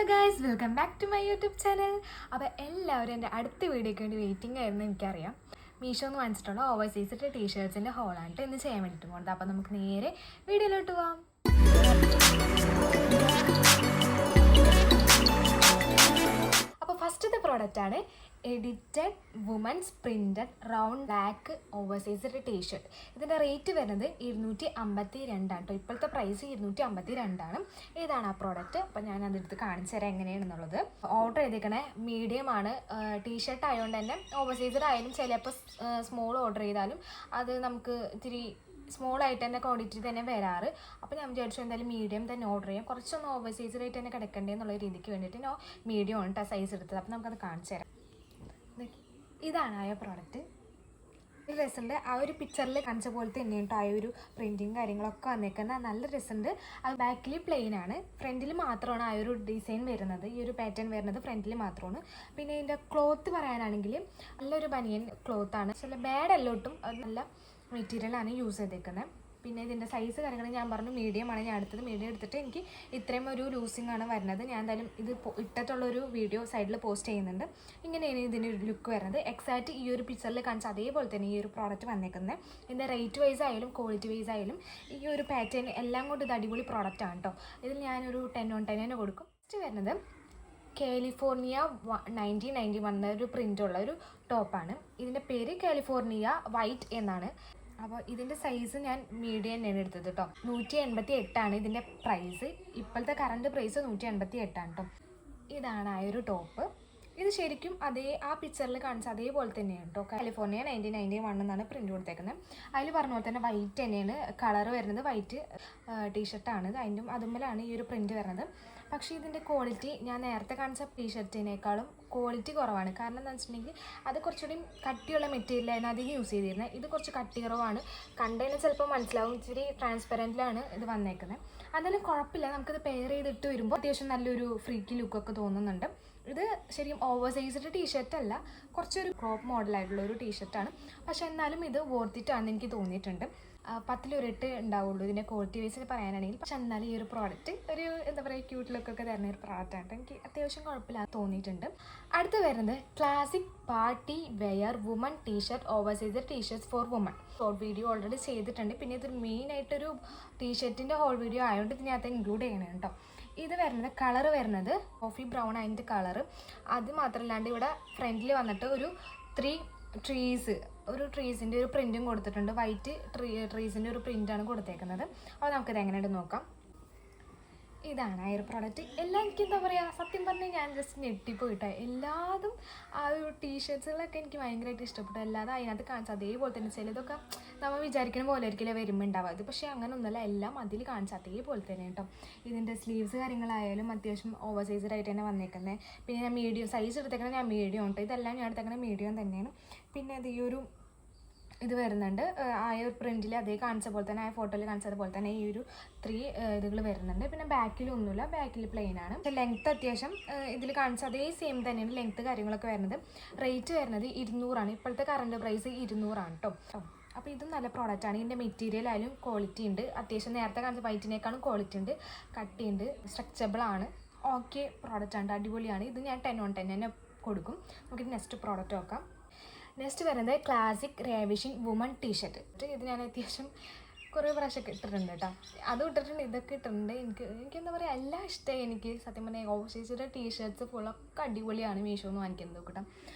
Guys, welcome back to my YouTube channel. അപ്പോൾ എല്ലാവരും എൻ്റെ അടുത്ത വീഡിയോയ്ക്ക് വേണ്ടി വെയിറ്റിംഗ് ആയിരുന്നു എനിക്കറിയാം. മീഷോ എന്ന് വാങ്ങിച്ചിട്ടുള്ള ഓവർസൈസ്ഡ് ടീഷർട്സിൻ്റെ ഹോളാണ് ഇന്ന് ചെയ്യാൻ വേണ്ടിയിട്ട് പോകുന്നത്. അപ്പോൾ നമുക്ക് നേരെ വീഡിയോയിലോട്ട് പോവാം. അപ്പോൾ ഫസ്റ്റത്തെ പ്രോഡക്റ്റാണ് edited women's printed round black oversized T-shirt. ഇതിൻ്റെ റേറ്റ് വരുന്നത് 252 കേട്ടോ. ഇപ്പോഴത്തെ പ്രൈസ് 252. ഏതാണ് ആ പ്രോഡക്റ്റ്? അപ്പോൾ ഞാൻ അതെടുത്ത് കാണിച്ചു തരാം എങ്ങനെയാണെന്നുള്ളത്. ഓർഡർ ചെയ്തേക്കണേ മീഡിയം ആണ്. ടീഷർട്ട് ആയതുകൊണ്ട് തന്നെ ഓവർസൈസ്ഡ് ആയാലും ചിലപ്പോൾ സ്മോൾ ഓർഡർ ചെയ്താലും അത് നമുക്ക് ഇത്തിരി സ്മോൾ ആയിട്ട് തന്നെ ക്വാണ്ടിറ്റി തന്നെ വരാറ്. അപ്പോൾ ഞാൻ വിചാരിച്ചു എന്തായാലും മീഡിയം തന്നെ ഓർഡർ ചെയ്യാം, കുറച്ചൊന്ന് ഓവർസൈസ്ഡ് ആയിട്ട് തന്നെ കിടക്കണ്ടേ എന്നുള്ള രീതിക്ക് വേണ്ടിയിട്ട് ഞാൻ മീഡിയം ആണ് സൈസ് എടുത്തത്. അപ്പോൾ നമുക്കത് കാണിച്ചു തരാം. ഇതാണ് ആ പ്രോഡക്റ്റ്. ഒരു രസമുണ്ട്. ആ ഒരു പിക്ചറിൽ കാണിച്ച പോലത്തെ തന്നെയുണ്ട് ആ ഒരു പ്രിൻറ്റിങ് കാര്യങ്ങളൊക്കെ വന്നേക്കുന്നത്. നല്ല രസമുണ്ട്. അത് ബാക്കിൽ പ്ലെയിൻ ആണ്, ഫ്രണ്ടിൽ മാത്രമാണ് ആ ഒരു ഡിസൈൻ വരുന്നത്, ഈ ഒരു പാറ്റേൺ വരുന്നത് ഫ്രണ്ടിൽ മാത്രമാണ്. പിന്നെ ഇതിൻ്റെ ക്ലോത്ത് പറയാനാണെങ്കിൽ നല്ലൊരു ബനിയൻ ക്ലോത്താണ്. ചില ബാഡ് അല്ല ഒട്ടും, അത് നല്ല മെറ്റീരിയലാണ് യൂസ് ചെയ്തേക്കുന്നത്. പിന്നെ ഇതിൻ്റെ സൈസ് കാര്യങ്ങൾ ഞാൻ പറഞ്ഞു മീഡിയം ആണ് ഞാൻ എടുത്തത്. മീഡിയം എടുത്തിട്ട് എനിക്ക് ഇത്രയും ഒരു ലൂസിങ് ആണ് വരുന്നത്. ഞാൻ എന്തായാലും ഇത് ഇട്ടിട്ടുള്ളൊരു വീഡിയോ സൈഡിൽ പോസ്റ്റ് ചെയ്യുന്നുണ്ട്. ഇങ്ങനെയാണ് ഇതിൻ്റെ ലുക്ക് വരുന്നത്. എക്സാക്റ്റ് ഈ ഒരു പിക്ചറിൽ കാണിച്ച അതേപോലെ തന്നെ ഈ ഒരു പ്രോഡക്റ്റ് വന്നേക്കുന്നത്. ഇതിൻ്റെ റേറ്റ് വൈസ് ആയാലും ക്വാളിറ്റി വൈസ് ആയാലും ഈ ഒരു പാറ്റേൺ എല്ലാം കൊണ്ട് ഇത് അടിപൊളി പ്രോഡക്റ്റാണ് കേട്ടോ. ഇതിൽ ഞാനൊരു 10/10 തന്നെ കൊടുക്കും. നെക്സ്റ്റ് വരുന്നത് കാലിഫോർണിയ 1991 ഒരു പ്രിൻ്റുള്ള ഒരു ടോപ്പാണ്. ഇതിൻ്റെ പേര് കാലിഫോർണിയ വൈറ്റ് എന്നാണ്. അപ്പോൾ ഇതിൻ്റെ സൈസ് ഞാൻ മീഡിയം തന്നെയാണ് എടുത്തത് കേട്ടോ. 188 ഇതിൻ്റെ പ്രൈസ്. ഇപ്പോഴത്തെ കറണ്ട് പ്രൈസ് 188 കേട്ടോ. ഇതാണ് ആ ഒരു ടോപ്പ്. ഇത് ശരിക്കും ആ പിക്ചറിൽ കാണിച്ച അതേപോലെ തന്നെയാണ് കേട്ടോ. കാലിഫോർണിയ 1991 എന്നാണ് പ്രിൻ്റ് കൊടുത്തേക്കുന്നത്. അതിൽ പറഞ്ഞ പോലെ തന്നെ വൈറ്റ് തന്നെയാണ് കളർ വരുന്നത്. വൈറ്റ് ടീഷർട്ടാണ്. അതുമ്പോഴാണ് ഈ ഒരു പ്രിൻ്റ് വരുന്നത്. പക്ഷേ ഇതിൻ്റെ ക്വാളിറ്റി ഞാൻ നേരത്തെ കാണിച്ച ടീഷർട്ടിനേക്കാളും ക്വാളിറ്റി കുറവാണ്. കാരണം എന്താണെന്ന് വെച്ചിട്ടുണ്ടെങ്കിൽ അത് കുറച്ചുകൂടി കട്ടിയുള്ള മെറ്റീരിയലാണ് അധികം യൂസ് ചെയ്തിരുന്നത്. ഇത് കുറച്ച് കട്ടി കുറവാണ്. കണ്ടതിന് ചിലപ്പോൾ മനസ്സിലാവും, ഇച്ചിരി ട്രാൻസ്പെറൻറ്റിലാണ് ഇത് വന്നേക്കുന്നത്. അതെല്ലാം കുഴപ്പമില്ല, നമുക്കിത് പെയർ ചെയ്തിട്ട് വരുമ്പോൾ അത്യാവശ്യം നല്ലൊരു ഫ്രീക്കി ലുക്കൊക്കെ തോന്നുന്നുണ്ട്. ഇത് ശരിക്കും ഓവർസൈസ്ഡ് ടീഷർട്ട് അല്ല, കുറച്ചൊരു ക്രോപ്പ് മോഡലായിട്ടുള്ള ഒരു ടീഷർട്ടാണ്. പക്ഷേ എന്നാലും ഇത് വർത്തിട്ടാണെന്ന് എനിക്ക് തോന്നിയിട്ടുണ്ട്. 10/8 ഉണ്ടാവുള്ളൂ ഇതിൻ്റെ ക്വാളിറ്റി വൈസ് പറയാനാണെങ്കിൽ. പക്ഷെ എന്നാലും ഈ ഒരു പ്രോഡക്റ്റ് ഒരു എന്താ പറയുക ക്യൂട്ട് ലുക്കൊക്കെ തരുന്ന ഒരു പ്രോഡക്റ്റാണ്. എനിക്ക് അത്യാവശ്യം കുഴപ്പമില്ലാതെ തോന്നിയിട്ടുണ്ട്. അടുത്ത് വരുന്നത് classic party wear woman T-shirt oversized T-shirts for woman. Short video already ചെയ്തിട്ടുണ്ട്. പിന്നെ ഇത് മെയിനായിട്ടൊരു ടീഷർട്ടിൻ്റെ ഹോൾ വീഡിയോ ആയതുകൊണ്ട് ഇതിനകത്ത് ഇൻക്ലൂഡ് ചെയ്യണം കേട്ടോ. ഇത് വരുന്നത് കളർ വരുന്നത് കോഫി ബ്രൗൺ അതിൻ്റെ കളറ്. അത് മാത്രമല്ലാണ്ട് ഇവിടെ ഫ്രണ്ടിൽ വന്നിട്ട് ഒരു 3 ട്രീസിൻ്റെ ഒരു പ്രിൻറ്റും കൊടുത്തിട്ടുണ്ട്. വൈറ്റ് ട്രീസിൻ്റെ ഒരു പ്രിൻ്റാണ് കൊടുത്തേക്കുന്നത്. അപ്പോൾ നമുക്കിത് എങ്ങനെയുണ്ട് നോക്കാം. ഇതാണ് ആ ഒരു പ്രോഡക്റ്റ്. എല്ലാം എനിക്ക് എന്താ പറയുക, സത്യം പറഞ്ഞാൽ ഞാൻ ജസ്റ്റ് ഞെട്ടിപ്പോയിട്ടോ. എല്ലാതും ആ ഒരു ടീഷർട്സുകളൊക്കെ എനിക്ക് ഭയങ്കരമായിട്ട് ഇഷ്ടപ്പെട്ടു. അല്ലാതെ അതിനകത്ത് കാണിച്ച അതേപോലെ തന്നെ ചിലതൊക്കെ നമ്മൾ വിചാരിക്കുന്ന പോലെ ആയിരിക്കില്ല വരുമ്പോൾ ഉണ്ടാവാത്. പക്ഷേ അങ്ങനെ ഒന്നുമല്ല, എല്ലാം അതിൽ കാണിച്ച അതേപോലെ തന്നെ കേട്ടോ. ഇതിൻ്റെ സ്ലീവ്സ് കാര്യങ്ങളായാലും അത്യാവശ്യം ഓവർസൈസ്ഡ് ആയിട്ട് തന്നെ വന്നേക്കുന്നത്. പിന്നെ ഞാൻ മീഡിയം സൈസ് എടുത്തേക്കുന്നത് ഞാൻ മീഡിയം ഉണ്ട്. ഇതെല്ലാം ഞാൻ എടുത്തേക്കുന്നത് മീഡിയം തന്നെയാണ്. പിന്നെ അത് ഈ ഒരു ഇത് വരുന്നുണ്ട് ആ ഒരു പ്രിൻറ്റിൽ അതേ കാണിച്ച പോലെ തന്നെ, ആ ഫോട്ടോയിൽ കാണിച്ചത് പോലെ തന്നെ ഈ ഒരു 3 ഇതുകൾ വരുന്നുണ്ട്. പിന്നെ ബാക്കിലൊന്നുമില്ല, ബാക്കിൽ പ്ലെയിൻ ആണ്. ലെങ്ത്ത് അത്യാവശ്യം ഇതിൽ കാണിച്ച അതേ സെയിം തന്നെയാണ് ലെങ്ത്ത് കാര്യങ്ങളൊക്കെ വരുന്നത്. റേറ്റ് വരുന്നത് 200. ഇപ്പോഴത്തെ കറണ്ട് പ്രൈസ് 200 കേട്ടോ. അപ്പോൾ ഇതും നല്ല പ്രോഡക്റ്റാണ്. ഇതിൻ്റെ മെറ്റീരിയൽ ആയാലും ക്വാളിറ്റി ഉണ്ട്. അത്യാവശ്യം നേരത്തെ കാണിച്ച വൈറ്റിനേക്കാളും ക്വാളിറ്റി ഉണ്ട്, കട്ടിയുണ്ട്, സ്ട്രെച്ചബിളാണ്. ഓക്കെ പ്രോഡക്റ്റാണ്, അടിപൊളിയാണ്. ഇത് ഞാൻ 10/10 തന്നെ കൊടുക്കും. നമുക്കിത് നെക്സ്റ്റ് പ്രോഡക്റ്റ് നോക്കാം. നെക്സ്റ്റ് വരുന്നത് ക്ലാസിക് റേവിഷൻ വുമൺ ടീഷർട്ട്. ഇത് ഞാൻ അത്യാവശ്യം കുറേ പ്രാവശ്യമൊക്കെ ഇട്ടിട്ടുണ്ട് കേട്ടോ. അതും ഇട്ടിട്ടുണ്ട്, ഇതൊക്കെ ഇട്ടിട്ടുണ്ട്. എനിക്കെന്താ പറയുക, എല്ലാം ഇഷ്ടമായി എനിക്ക് സത്യം പറഞ്ഞാൽ. ഓവർസൈസ്ഡ് ടീഷർട്ട്സ് ഫുള്ളൊക്കെ അടിപൊളിയാണ് മീഷോ എന്ന് വാങ്ങിക്കുന്നത് കേട്ടോ.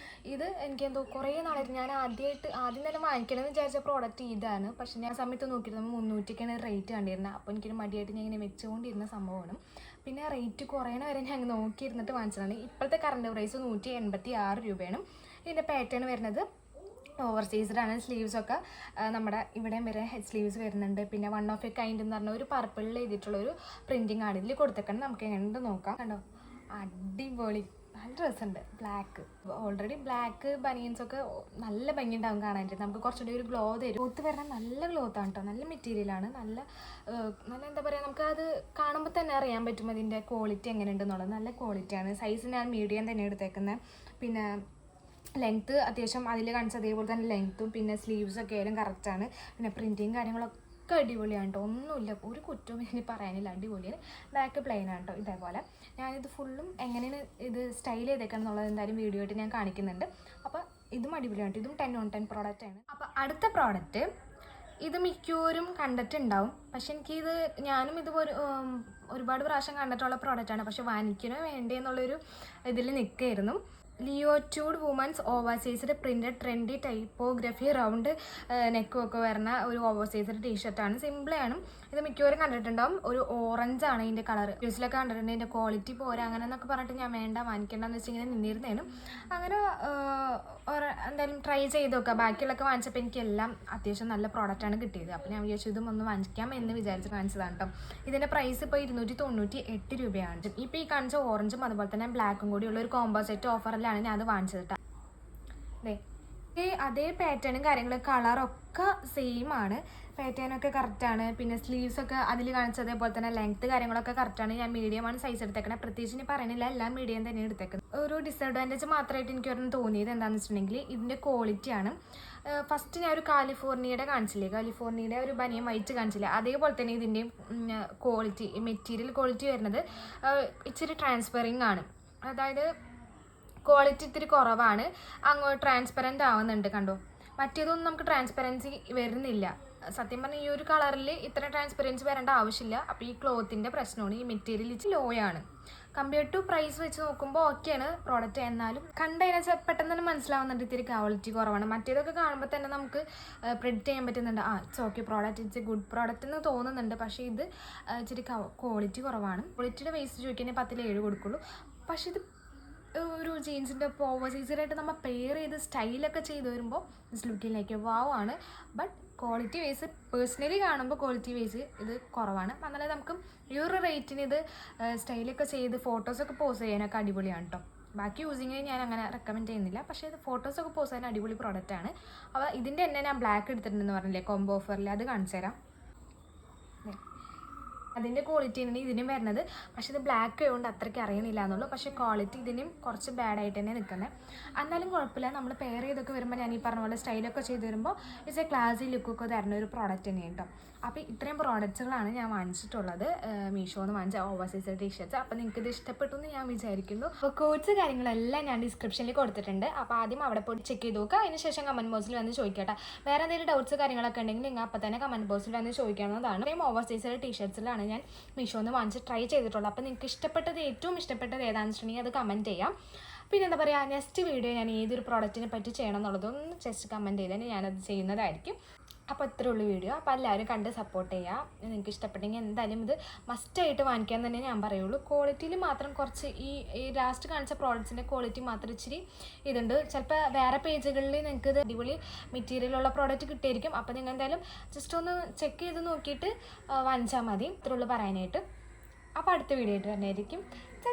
ഇത് എനിക്കെന്തോ കുറേ നാളായിട്ട് ഞാൻ ആദ്യം തന്നെ വാങ്ങിക്കണമെന്ന് വിചാരിച്ച പ്രോഡക്റ്റ് ഇതാണ്. പക്ഷേ ഞാൻ സമയത്ത് നോക്കിയിട്ട് 300 റേറ്റ് കണ്ടിരുന്നത്. അപ്പോൾ എനിക്കൊരു മടിയായിട്ട് ഞാൻ ഇങ്ങനെ വെച്ചുകൊണ്ടിരുന്ന സംഭവമാണ്. പിന്നെ റേറ്റ് കുറയണ വരെ ഞാൻ നോക്കിയിരുന്നിട്ട് വാങ്ങിച്ചതാണ്. ഇപ്പോഴത്തെ കറണ്ട് പ്രൈസ് 186 രൂപയാണ്. ഇതിൻ്റെ പാറ്റേൺ വരുന്നത് ഓവർസൈസ്ഡ് ആണ്. സ്ലീവ്സൊക്കെ നമ്മുടെ ഇവിടെയും വരെ ഹെഡ് സ്ലീവ്സ് വരുന്നുണ്ട്. പിന്നെ 1 ഓഫ് എ കൈൻഡ് എന്ന് പറഞ്ഞ ഒരു പർപ്പിളിൽ എഴുതിയിട്ടുള്ളൊരു പ്രിൻറ്റിങ് ആണ് ഇതിൽ കൊടുത്തേക്കണം. നമുക്ക് എങ്ങനെ നോക്കാം. കണ്ടോ, അടിപൊളി, നല്ല ഡ്രസ്സുണ്ട്. ബ്ലാക്ക് ഓൾറെഡി ബ്ലാക്ക് ബനിയൻസൊക്കെ നല്ല ഭംഗിയുണ്ടാവും കാണാനായിട്ട്. നമുക്ക് കുറച്ചുകൂടി ഒരു ഗ്ലോ തരും. ക്ലോത്ത് വരുന്ന നല്ല ക്ലോത്താണ് കേട്ടോ, നല്ല മെറ്റീരിയലാണ്. നല്ല എന്താ പറയുക, നമുക്കത് കാണുമ്പോൾ തന്നെ അറിയാൻ പറ്റും അതിൻ്റെ ക്വാളിറ്റി എങ്ങനെയുണ്ടെന്നുള്ളത്. നല്ല ക്വാളിറ്റിയാണ്. സൈസ് ഞാൻ മീഡിയം തന്നെ എടുത്തേക്കുന്നത്. പിന്നെ ലെങ്ത്ത് അത്യാവശ്യം അതിൽ കാണിച്ച അതേപോലെ തന്നെ ലെങ്ത്തും പിന്നെ സ്ലീവ്സൊക്കെ ആയാലും കറക്റ്റാണ്. പിന്നെ പ്രിൻറ്റിങ് കാര്യങ്ങളൊക്കെ ഒക്കെ അടിപൊളിയാണ് കേട്ടോ, ഒന്നുമില്ല, ഒരു കുറ്റവും ഇനി പറയാനില്ല, അടിപൊളിയാണ്. ബാക്ക് പ്ലെയിൻ ആണ് കേട്ടോ. ഇതേപോലെ ഞാനിത് ഫുള്ളും എങ്ങനെയാണ് ഇത് സ്റ്റൈൽ ചെയ്തേക്കണം എന്നുള്ളത് എന്തായാലും വീഡിയോ ആയിട്ട് ഞാൻ കാണിക്കുന്നുണ്ട്. അപ്പോൾ ഇതും അടിപൊളിയാണ്, ഇതും 10/10 പ്രോഡക്റ്റ് ആണ്. അപ്പോൾ അടുത്ത പ്രോഡക്റ്റ് ഇത് മിക്കവരും കണ്ടിട്ടുണ്ടാവും, പക്ഷെ എനിക്കിത് ഞാനും ഇത് ഒരുപാട് പ്രാവശ്യം കണ്ടിട്ടുള്ള പ്രോഡക്റ്റാണ്, പക്ഷെ വാങ്ങിക്കണോ വേണ്ടേ എന്നുള്ളൊരു ഇതിൽ നിൽക്കുകയായിരുന്നു. Leotude women's oversized printed trendy typography round നെക്കും ഒക്കെ വരുന്ന ഒരു ഓവർസൈസ്ഡ് ടീഷർട്ടാണ്. സിമ്പിളാണ്. ഇത് മിക്കവരും കണ്ടിട്ടുണ്ടാവും. ഒരു ഓറഞ്ചാണ് ഇതിൻ്റെ കളർ. ന്യൂസിലൊക്കെ കണ്ടിട്ടുണ്ട്. ഇതിൻ്റെ ക്വാളിറ്റി പോരാ അങ്ങനെ എന്നൊക്കെ പറഞ്ഞിട്ട് ഞാൻ വേണ്ട വാങ്ങിക്കേണ്ടെന്ന് വെച്ച് ഇങ്ങനെ നിന്നിരുന്നേനും. അങ്ങനെ എന്തായാലും ട്രൈ ചെയ്ത് നോക്കുക. ബാക്കിയുള്ളൊക്കെ വാങ്ങിച്ചപ്പോൾ എനിക്കെല്ലാം അത്യാവശ്യം നല്ല പ്രോഡക്റ്റാണ് കിട്ടിയത്. അപ്പോൾ ഞാൻ വിചാരിച്ചു ഇതും ഒന്ന് വാങ്ങിക്കാം എന്ന് വിചാരിച്ച് വാങ്ങിച്ചതാണ് കേട്ടോ. ഇതിൻ്റെ പ്രൈസ് ഇപ്പോൾ 298 രൂപയാണ്. ഇപ്പോൾ ഈ കാണിച്ച ഓറഞ്ചും അതുപോലെ തന്നെ ബ്ലാക്കും കൂടിയുള്ള ഒരു കോംബോ സെറ്റ് ഓഫറിലാണ് ഞാൻ അത് വാങ്ങിച്ചത് കേട്ടോ. അതേ പാറ്റേണും കാര്യങ്ങളും കളറൊക്കെ സെയിം ആണ്. പാറ്റേണൊക്കെ കറക്റ്റാണ്. പിന്നെ സ്ലീവ്സൊക്കെ അതിൽ കാണിച്ചത് അതേപോലെ തന്നെ ലെങ്ത്ത് കാര്യങ്ങളൊക്കെ കറക്റ്റാണ്. ഞാൻ മീഡിയമാണ് സൈസ് എടുത്തേക്കണത്. പ്രത്യേകിച്ച് ഇനി പറയുന്നില്ല, എല്ലാം മീഡിയം തന്നെ എടുത്തേക്കുന്നത്. ഒരു ഡിസഡ്വാൻറ്റേജ് മാത്രമായിട്ട് എനിക്ക് ഒരെണ്ണം തോന്നിയത് എന്താണെന്ന് വെച്ചിട്ടുണ്ടെങ്കിൽ ഇതിൻ്റെ ക്വാളിറ്റിയാണ്. ഫസ്റ്റ് ഞാൻ ഒരു കാലിഫോർണിയയുടെ കാണിച്ചില്ലേ, കാലിഫോർണിയയുടെ ഒരു ബനിയൻ വൈറ്റ് കാണിച്ചില്ലേ, അതേപോലെ തന്നെ ഇതിൻ്റെയും ക്വാളിറ്റി, മെറ്റീരിയൽ ക്വാളിറ്റി വരുന്നത് ഇച്ചിരി ട്രാൻസ്പെറിങ് ആണ്. അതായത് ക്വാളിറ്റി ഇത്തിരി കുറവാണ്, അങ്ങോട്ട് ട്രാൻസ്പെറൻ്റ് ആവുന്നുണ്ട്, കണ്ടോ. മറ്റേതൊന്നും നമുക്ക് ട്രാൻസ്പെറൻസി വരുന്നില്ല. സത്യം പറഞ്ഞാൽ ഈ ഒരു കളറിൽ ഇത്ര ട്രാൻസ്പെറൻസി വരേണ്ട ആവശ്യമില്ല. അപ്പോൾ ഈ ക്ലോത്തിൻ്റെ പ്രശ്നമാണ്. ഈ മെറ്റീരിയൽ ഇച്ചിരി ലോ ആണ്. കമ്പയർ ടു പ്രൈസ് വെച്ച് നോക്കുമ്പോൾ ഓക്കെയാണ് പ്രോഡക്റ്റ്. എന്നാലും കണ്ടതിനെ പെട്ടെന്ന് തന്നെ മനസ്സിലാവുന്നുണ്ട് ഇത്തിരി ക്വാളിറ്റി കുറവാണ്. മറ്റേതൊക്കെ കാണുമ്പോൾ തന്നെ നമുക്ക് പ്രെഡിക്റ്റ് ചെയ്യാൻ പറ്റുന്നുണ്ട്, it's okay product, it's A good product എന്ന് തോന്നുന്നുണ്ട്. പക്ഷേ ഇത് ഇച്ചിരി ക്വാളിറ്റി കുറവാണ്. ക്വാളിറ്റിയുടെ ബേസ് ചോദിക്കുകയാണെങ്കിൽ 10ൽ 7 കൊടുക്കുള്ളൂ. പക്ഷേ ഇത് ഒരു ജീൻസിൻ്റെ ഇപ്പോൾ ഓവർസൈസിലായിട്ട് നമ്മൾ പെയർ ചെയ്ത് സ്റ്റൈലൊക്കെ ചെയ്ത് വരുമ്പോൾ ദിസ് ലുക്കിംഗ് ലൈക്ക് വാവ് ആണ്. ബട്ട് ക്വാളിറ്റി വൈസ് പേഴ്സണലി കാണുമ്പോൾ ക്വാളിറ്റി വൈസ് ഇത് കുറവാണ്. എന്നാലും നമുക്ക് ഈ ഒരു റേറ്റിന് ഇത് സ്റ്റൈലൊക്കെ ചെയ്ത് ഫോട്ടോസൊക്കെ പോസ്റ്റ് ചെയ്യാനൊക്കെ അടിപൊളിയാണ് കേട്ടോ. ബാക്കി യൂസിങ്ങിന് ഞാൻ അങ്ങനെ റെക്കമെൻഡ് ചെയ്യുന്നില്ല, പക്ഷേ ഇത് ഫോട്ടോസൊക്കെ പോസ്റ്റ് ചെയ്യാൻ അടിപൊളി പ്രോഡക്റ്റാണ്. അപ്പോൾ ഇതിൻ്റെ തന്നെ ഞാൻ ബ്ലാക്ക് എടുത്തിട്ടുണ്ടെന്ന് പറഞ്ഞില്ലേ കോംബോ ഓഫറിൽ, അത് കാണിച്ചു തരാം. അതിൻ്റെ ക്വാളിറ്റി തന്നെയാണ് ഇതിനും വരുന്നത്. പക്ഷേ ഇത് ബ്ലാക്ക് ആയതുകൊണ്ട് അത്രയ്ക്ക് അറിയണില്ല എന്നുള്ളൂ. പക്ഷേ ക്വാളിറ്റി ഇതിനും കുറച്ച് ബാഡായിട്ട് തന്നെ നിൽക്കുന്നത്. എന്നാലും കുഴപ്പമില്ല, നമ്മൾ പെയർ ചെയ്തൊക്കെ വരുമ്പോൾ ഞാൻ ഈ പറഞ്ഞ പോലെ സ്റ്റൈലൊക്കെ ചെയ്ത് വരുമ്പോൾ ഇറ്റ്സ് എ ക്ലാസി ലുക്കൊക്കെ തരുന്ന ഒരു പ്രോഡക്റ്റ് തന്നെയാണ് കേട്ടോ. അപ്പോൾ ഇത്രയും പ്രോഡക്റ്റ്സുകളാണ് ഞാൻ വാങ്ങിച്ചിട്ടുള്ളത്, മീഷോന്ന് വാങ്ങിച്ച ഓവർസൈസ് ടീഷർട്ട്സ്. അപ്പോൾ നിങ്ങൾക്ക് ഇത് ഇഷ്ടപ്പെട്ടു എന്ന് ഞാൻ വിചാരിക്കുന്നു. അപ്പോൾ കോഡ്സ് കാര്യങ്ങളെല്ലാം ഞാൻ ഡിസ്ക്രിപ്ഷനിൽ കൊടുത്തിട്ടുണ്ട്. അപ്പോൾ ആദ്യം അവിടെ പോയി ചെക്ക് ചെയ്ത് നോക്കുക. അതിന് ശേഷം കമൻറ്റ് ബോക്സിൽ വന്ന് ചോദിക്കട്ടെ. വേറെ എന്തെങ്കിലും ഡൗട്ട്സ് കാര്യങ്ങളൊക്കെ ഉണ്ടെങ്കിൽ നിങ്ങൾ അപ്പോൾ തന്നെ കമൻറ്റ് ബോക്സിൽ വന്ന് ചോദിക്കാവുന്നതാണ്. ഇത്രയും ഓവർസൈസ് ടീഷർട്ട്സിലാണ് ഞാൻ മീഷോന്ന് വാങ്ങിച്ച് ട്രൈ ചെയ്തിട്ടുള്ളത്. അപ്പോൾ നിങ്ങൾക്ക് ഏറ്റവും ഇഷ്ടപ്പെട്ടത് ഏതാണെന്ന് വെച്ചിട്ടുണ്ടെങ്കിൽ അത് കമൻറ്റ് ചെയ്യാം. പിന്നെ എന്താ പറയുക, നെക്സ്റ്റ് വീഡിയോ ഞാൻ ഏതൊരു പ്രോഡക്റ്റിനെ പറ്റി ചെയ്യണം എന്നുള്ളതൊന്ന് ജസ്റ്റ് കമൻറ്റ് ചെയ്താൽ ഞാനത് ചെയ്യുന്നതായിരിക്കും. അപ്പോൾ ഇത്രേ ഉള്ളൂ വീഡിയോ. അപ്പോൾ എല്ലാവരും കണ്ട് സപ്പോർട്ട് ചെയ്യുക. നിങ്ങൾക്ക് ഇഷ്ടപ്പെട്ടെങ്കിൽ എന്തായാലും ഇത് മസ്റ്റായിട്ട് വാങ്ങിക്കാൻ തന്നെ ഞാൻ പറയുള്ളൂ. ക്വാളിറ്റിയിൽ മാത്രം കുറച്ച് ഈ ലാസ്റ്റ് കാണിച്ച പ്രോഡക്റ്റ്സിൻ്റെ ക്വാളിറ്റി മാത്രം ഇച്ചിരി ഇതുണ്ട്. ചിലപ്പോൾ വേറെ പേജുകളിൽ നിങ്ങൾക്ക് ഇത് അടിപൊളി മെറ്റീരിയലുള്ള പ്രോഡക്റ്റ് കിട്ടിയിരിക്കും. അപ്പോൾ നിങ്ങൾ എന്തായാലും ജസ്റ്റ് ഒന്ന് ചെക്ക് ചെയ്ത് നോക്കിയിട്ട് വാങ്ങിച്ചാൽ മതി. ഇത്രേ ഉള്ളൂ പറയാനായിട്ട്. അപ്പോൾ അടുത്ത വീഡിയോ ആയിട്ട് തന്നെ ആയിരിക്കും. ചാ